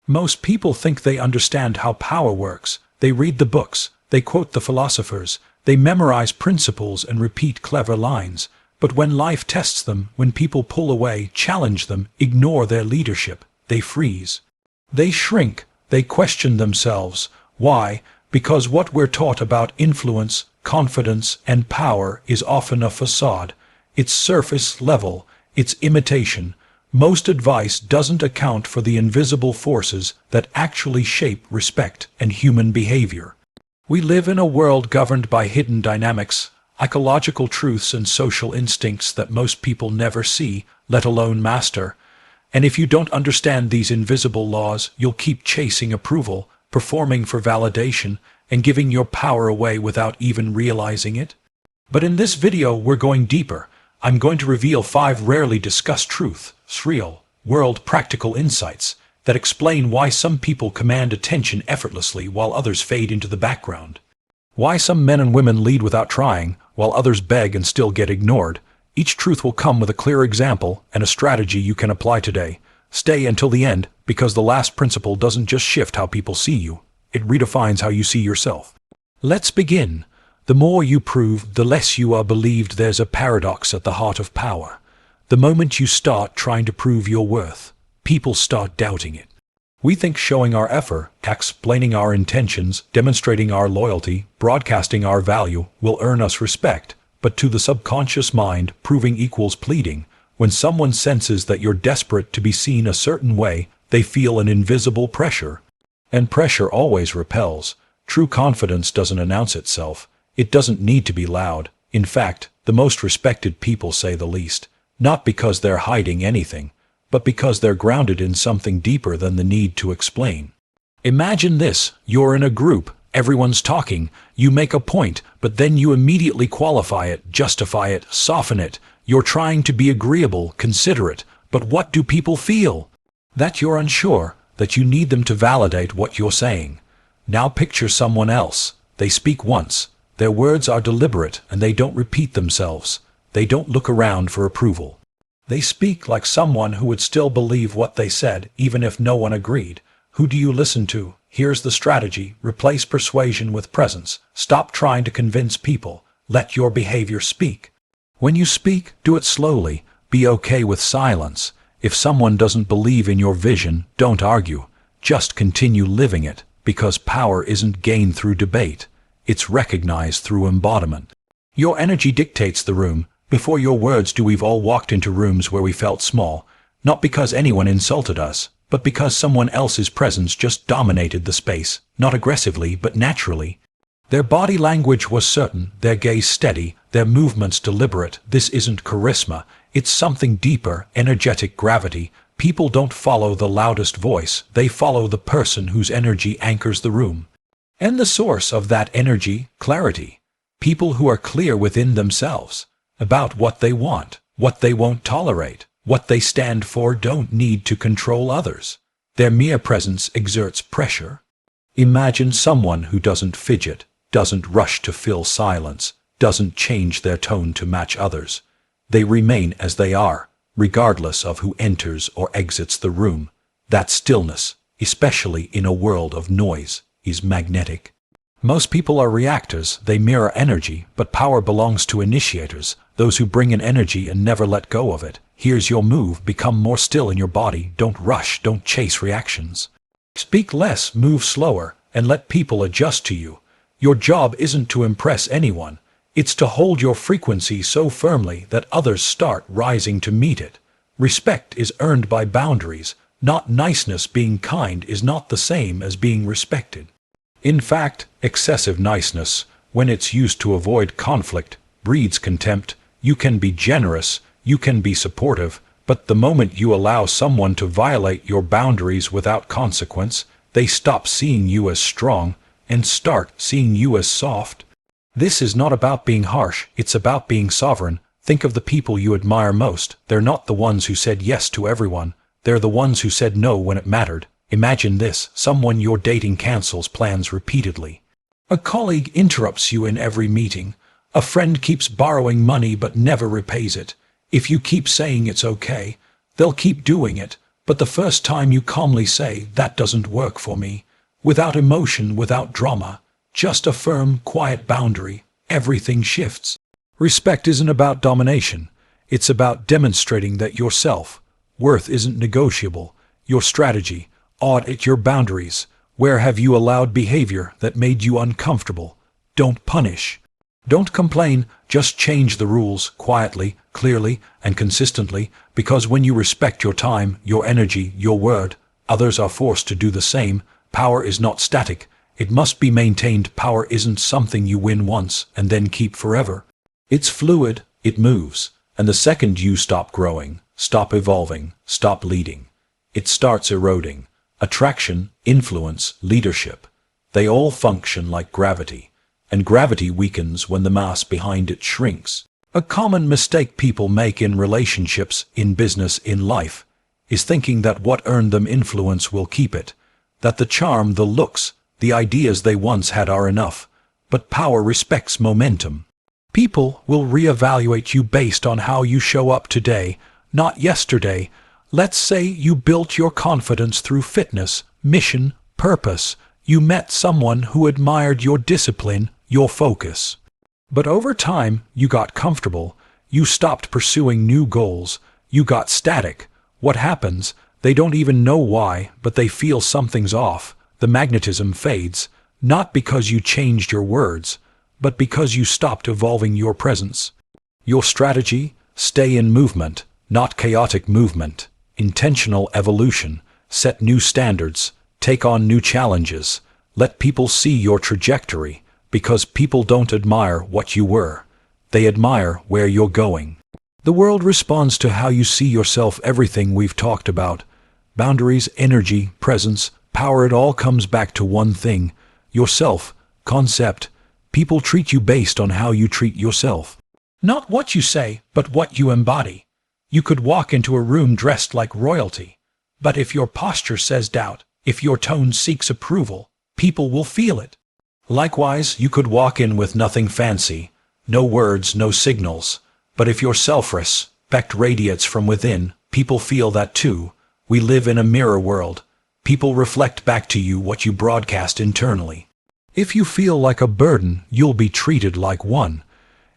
Most people think they understand how power works. They read the books, they quote the philosophers, they memorize principles and repeat clever lines. But when life tests them, when people pull away, challenge them, ignore their leadership, they freeze. They shrink, they question themselves. Why? Because what we're taught about influence, confidence, and power is often a facade. It's surface level, it's imitation. Most advice doesn't account for the invisible forces that actually shape respect and human behavior. We live in a world governed by hidden dynamics, ecological truths and social instincts that most people never see, let alone master. And if you don't understand these invisible laws, you'll keep chasing approval, performing for validation, and giving your power away without even realizing it. But in this video, we're going deeper. I'm going to reveal 5 rarely discussed truths, real, world practical insights that explain why some people command attention effortlessly while others fade into the background. Why some men and women lead without trying, while others beg and still get ignored. Each truth will come with a clear example and a strategy you can apply today. Stay until the end, because the last principle doesn't just shift how people see you, it redefines how you see yourself. Let's begin. The more you prove, the less you are believed. There's a paradox at the heart of power. The moment you start trying to prove your worth, people start doubting it. We think showing our effort, explaining our intentions, demonstrating our loyalty, broadcasting our value will earn us respect, but to the subconscious mind, proving equals pleading. When someone senses that you're desperate to be seen a certain way, they feel an invisible pressure. And pressure always repels. True confidence doesn't announce itself. It doesn't need to be loud. In fact, the most respected people say the least, not because they're hiding anything, but because they're grounded in something deeper than the need to explain. Imagine this: you're in a group, everyone's talking, you make a point, but then you immediately qualify it, justify it, soften it. You're trying to be agreeable, considerate, but what do people feel? That you're unsure, that you need them to validate what you're saying. Now picture someone else. They speak once. Their words are deliberate and they don't repeat themselves. They don't look around for approval. They speak like someone who would still believe what they said, even if no one agreed. Who do you listen to? Here's the strategy. Replace persuasion with presence. Stop trying to convince people. Let your behavior speak. When you speak, do it slowly. Be okay with silence. If someone doesn't believe in your vision, don't argue. Just continue living it, because power isn't gained through debate. It's recognized through embodiment. Your energy dictates the room. Before your words do, we've all walked into rooms where we felt small, not because anyone insulted us, but because someone else's presence just dominated the space, not aggressively but naturally. Their body language was certain, their gaze steady, their movements deliberate. This isn't charisma, it's something deeper, energetic gravity. People don't follow the loudest voice, they follow the person whose energy anchors the room. And the source of that energy, clarity. People who are clear within themselves about what they want, what they won't tolerate, what they stand for, don't need to control others. Their mere presence exerts pressure. Imagine someone who doesn't fidget, doesn't rush to fill silence, doesn't change their tone to match others. They remain as they are, regardless of who enters or exits the room. That stillness, especially in a world of noise, is magnetic. Most people are reactors, they mirror energy, but power belongs to initiators, those who bring in energy and never let go of it. Here's your move: become more still in your body, don't rush, don't chase reactions. Speak less, move slower, and let people adjust to you. Your job isn't to impress anyone, it's to hold your frequency so firmly that others start rising to meet it. Respect is earned by boundaries, not niceness. Being kind is not the same as being respected. In fact, excessive niceness, when it's used to avoid conflict, breeds contempt. You can be generous, you can be supportive, but the moment you allow someone to violate your boundaries without consequence, they stop seeing you as strong and start seeing you as soft. This is not about being harsh, it's about being sovereign. Think of the people you admire most. They're not the ones who said yes to everyone, they're the ones who said no when it mattered. Imagine this: someone you're dating cancels plans repeatedly. A colleague interrupts you in every meeting. A friend keeps borrowing money but never repays it. If you keep saying it's okay, they'll keep doing it. But the first time you calmly say, "That doesn't work for me," without emotion, without drama, just a firm, quiet boundary, everything shifts. Respect isn't about domination. It's about demonstrating that your self-worth isn't negotiable. Your strategy, audit your boundaries. Where have you allowed behavior that made you uncomfortable? Don't punish. Don't complain, just change the rules quietly, clearly, and consistently, because when you respect your time, your energy, your word, others are forced to do the same. Power is not static. It must be maintained. Power isn't something you win once and then keep forever. It's fluid, it moves, and the second you stop growing, stop evolving, stop leading, it starts eroding. Attraction, influence, leadership, they all function like gravity, and gravity weakens when the mass behind it shrinks. A common mistake people make in relationships, in business, in life, is thinking that what earned them influence will keep it, that the charm, the looks, the ideas they once had are enough. But power respects momentum. People will reevaluate you based on how you show up today, not yesterday. Let's say you built your confidence through fitness, mission, purpose. You met someone who admired your discipline, your focus. But over time, you got comfortable. You stopped pursuing new goals. You got static. What happens? They don't even know why, but they feel something's off. The magnetism fades, not because you changed your words, but because you stopped evolving your presence. Your strategy? Stay in movement, not chaotic movement. Intentional evolution. Set new standards. Take on new challenges. Let people see your trajectory, because people don't admire what you were. They admire where you're going. The world responds to how you see yourself. Everything we've talked about, boundaries, energy, presence, power, it all comes back to one thing: yourself, concept. People treat you based on how you treat yourself. Not what you say, but what you embody. You could walk into a room dressed like royalty, but if your posture says doubt, if your tone seeks approval, people will feel it. Likewise, you could walk in with nothing fancy, no words, no signals, but if your self-respect radiates from within, people feel that too. We live in a mirror world. People reflect back to you what you broadcast internally. If you feel like a burden, you'll be treated like one.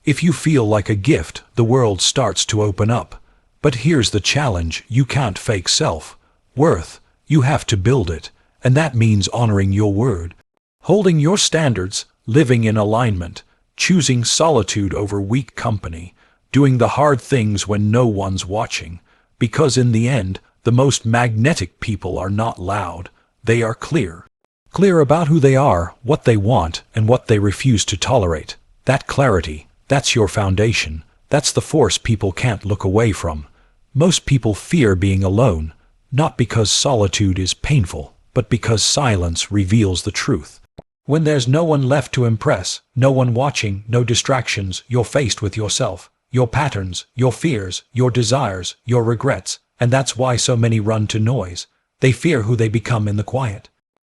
If you feel like a gift, the world starts to open up. But here's the challenge: you can't fake self-worth. You have to build it, and that means honoring your word, holding your standards, living in alignment, choosing solitude over weak company, doing the hard things when no one's watching. Because in the end, the most magnetic people are not loud, they are clear. Clear about who they are, what they want, and what they refuse to tolerate. That clarity, that's your foundation. That's the force people can't look away from. Most people fear being alone, not because solitude is painful, but because silence reveals the truth. When there's no one left to impress, no one watching, no distractions, you're faced with yourself, your patterns, your fears, your desires, your regrets, and that's why so many run to noise. They fear who they become in the quiet.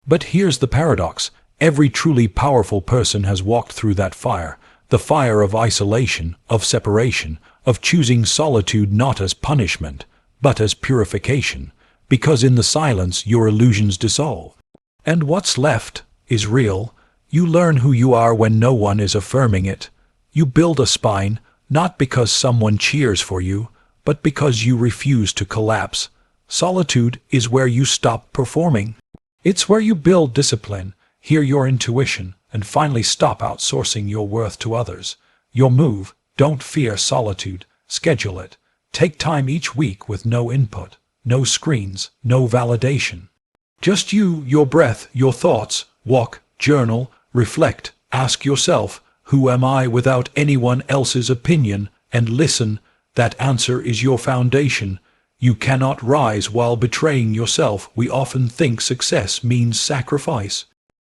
But here's the paradox: every truly powerful person has walked through that fire, the fire of isolation, of separation, of choosing solitude not as punishment, but as purification, because in the silence your illusions dissolve. And what's left is real. You learn who you are when no one is affirming it. You build a spine, not because someone cheers for you, but because you refuse to collapse. Solitude is where you stop performing. It's where you build discipline, hear your intuition, and finally stop outsourcing your worth to others. Your move: don't fear solitude, schedule it. Take time each week with no input, no screens, no validation. Just you, your breath, your thoughts. Walk, journal, reflect, ask yourself, who am I without anyone else's opinion? And listen, that answer is your foundation. You cannot rise while betraying yourself. We often think success means sacrifice.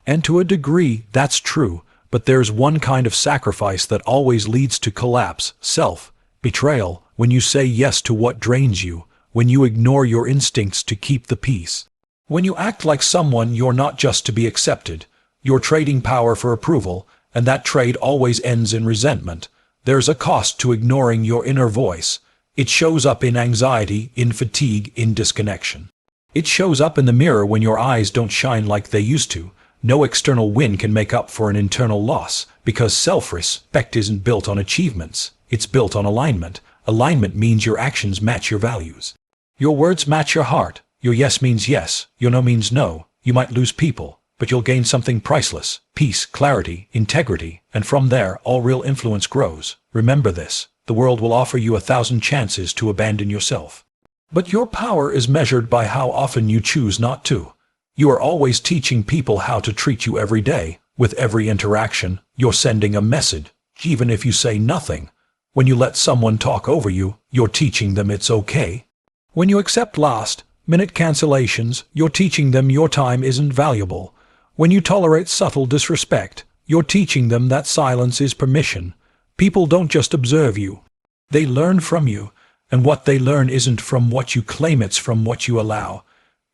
And to a degree, that's true, but there's one kind of sacrifice that always leads to collapse: self-betrayal, when you say yes to what drains you, when you ignore your instincts to keep the peace. When you act like someone you're not just to be accepted, you're trading power for approval, and that trade always ends in resentment. There's a cost to ignoring your inner voice. It shows up in anxiety, in fatigue, in disconnection. It shows up in the mirror when your eyes don't shine like they used to. No external win can make up for an internal loss, because self-respect isn't built on achievements. It's built on alignment. Alignment means your actions match your values. Your words match your heart. Your yes means yes. Your no means no. You might lose people, but you'll gain something priceless: peace, clarity, integrity, and from there, all real influence grows. Remember this: the world will offer you 1,000 chances to abandon yourself. But your power is measured by how often you choose not to. You are always teaching people how to treat you every day. With every interaction, you're sending a message, even if you say nothing. When you let someone talk over you, you're teaching them it's okay. When you accept last-minute cancellations, you're teaching them your time isn't valuable. When you tolerate subtle disrespect, you're teaching them that silence is permission. People don't just observe you. They learn from you, and what they learn isn't from what you claim, it's from what you allow.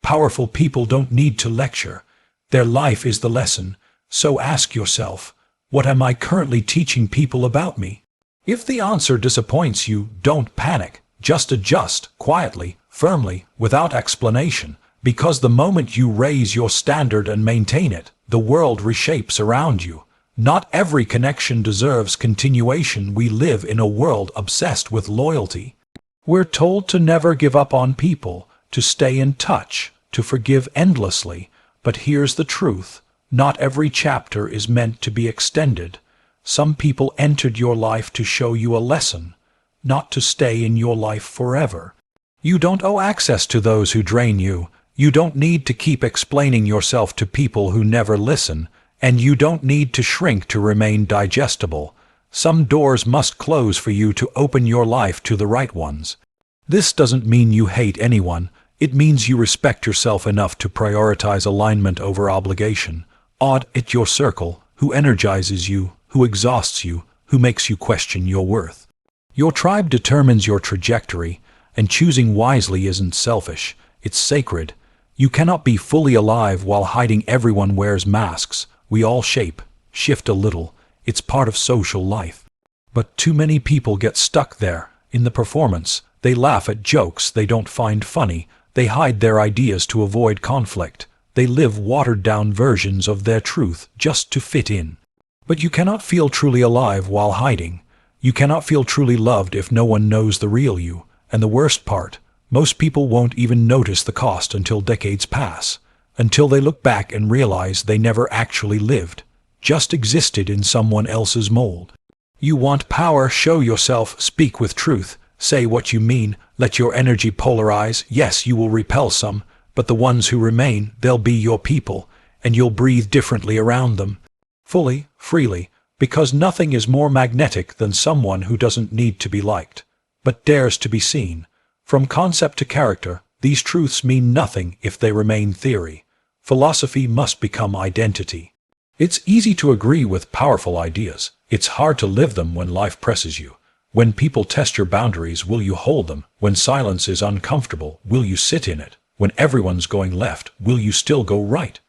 Powerful people don't need to lecture. Their life is the lesson. So ask yourself, what am I currently teaching people about me? If the answer disappoints you, don't panic. Just adjust, quietly, firmly, without explanation. Because the moment you raise your standard and maintain it, the world reshapes around you. Not every connection deserves continuation. We live in a world obsessed with loyalty. We're told to never give up on people, to stay in touch, to forgive endlessly. But here's the truth: not every chapter is meant to be extended. Some people entered your life to show you a lesson, not to stay in your life forever. You don't owe access to those who drain you. You don't need to keep explaining yourself to people who never listen, and you don't need to shrink to remain digestible. Some doors must close for you to open your life to the right ones. This doesn't mean you hate anyone. It means you respect yourself enough to prioritize alignment over obligation. Audit your circle: who energizes you, who exhausts you, who makes you question your worth. Your tribe determines your trajectory, and choosing wisely isn't selfish, it's sacred. You cannot be fully alive while hiding. Everyone wears masks. We all shift a little. It's part of social life. But too many people get stuck there, in the performance. They laugh at jokes they don't find funny. They hide their ideas to avoid conflict. They live watered-down versions of their truth just to fit in. But you cannot feel truly alive while hiding. You cannot feel truly loved if no one knows the real you. And the worst part, most people won't even notice the cost until decades pass, until they look back and realize they never actually lived, just existed in someone else's mold. You want power? Show yourself, speak with truth, say what you mean, let your energy polarize. Yes, you will repel some, but the ones who remain, they'll be your people, and you'll breathe differently around them. Fully, freely, because nothing is more magnetic than someone who doesn't need to be liked, but dares to be seen. From concept to character, these truths mean nothing if they remain theory. Philosophy must become identity. It's easy to agree with powerful ideas. It's hard to live them when life presses you. When people test your boundaries, will you hold them? When silence is uncomfortable, will you sit in it? When everyone's going left, will you still go right?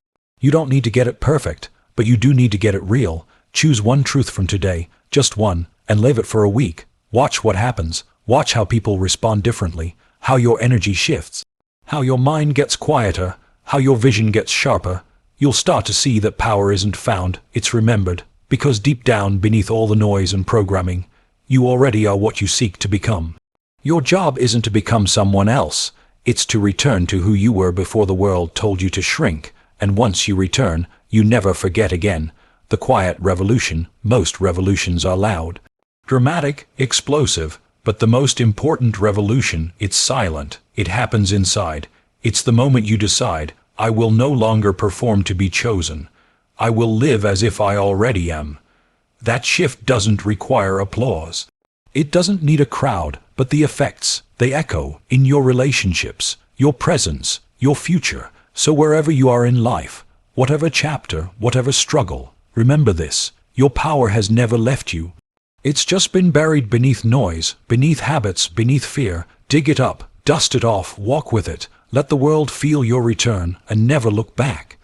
You don't need to get it perfect, but you do need to get it real. Choose one truth from today, just one, and live it for a week. Watch what happens. Watch how people respond differently, how your energy shifts, how your mind gets quieter, how your vision gets sharper. You'll start to see that power isn't found, it's remembered, because deep down, beneath all the noise and programming, you already are what you seek to become. Your job isn't to become someone else, it's to return to who you were before the world told you to shrink, and once you return, you never forget again. The quiet revolution. Most revolutions are loud, dramatic, explosive, but the most important revolution, it's silent. It happens inside. It's the moment you decide, I will no longer perform to be chosen. I will live as if I already am. That shift doesn't require applause. It doesn't need a crowd, but the effects, they echo in your relationships, your presence, your future. So wherever you are in life, whatever chapter, whatever struggle, remember this: your power has never left you. It's just been buried beneath noise, beneath habits, beneath fear. Dig it up, dust it off, walk with it. Let the world feel your return, and never look back.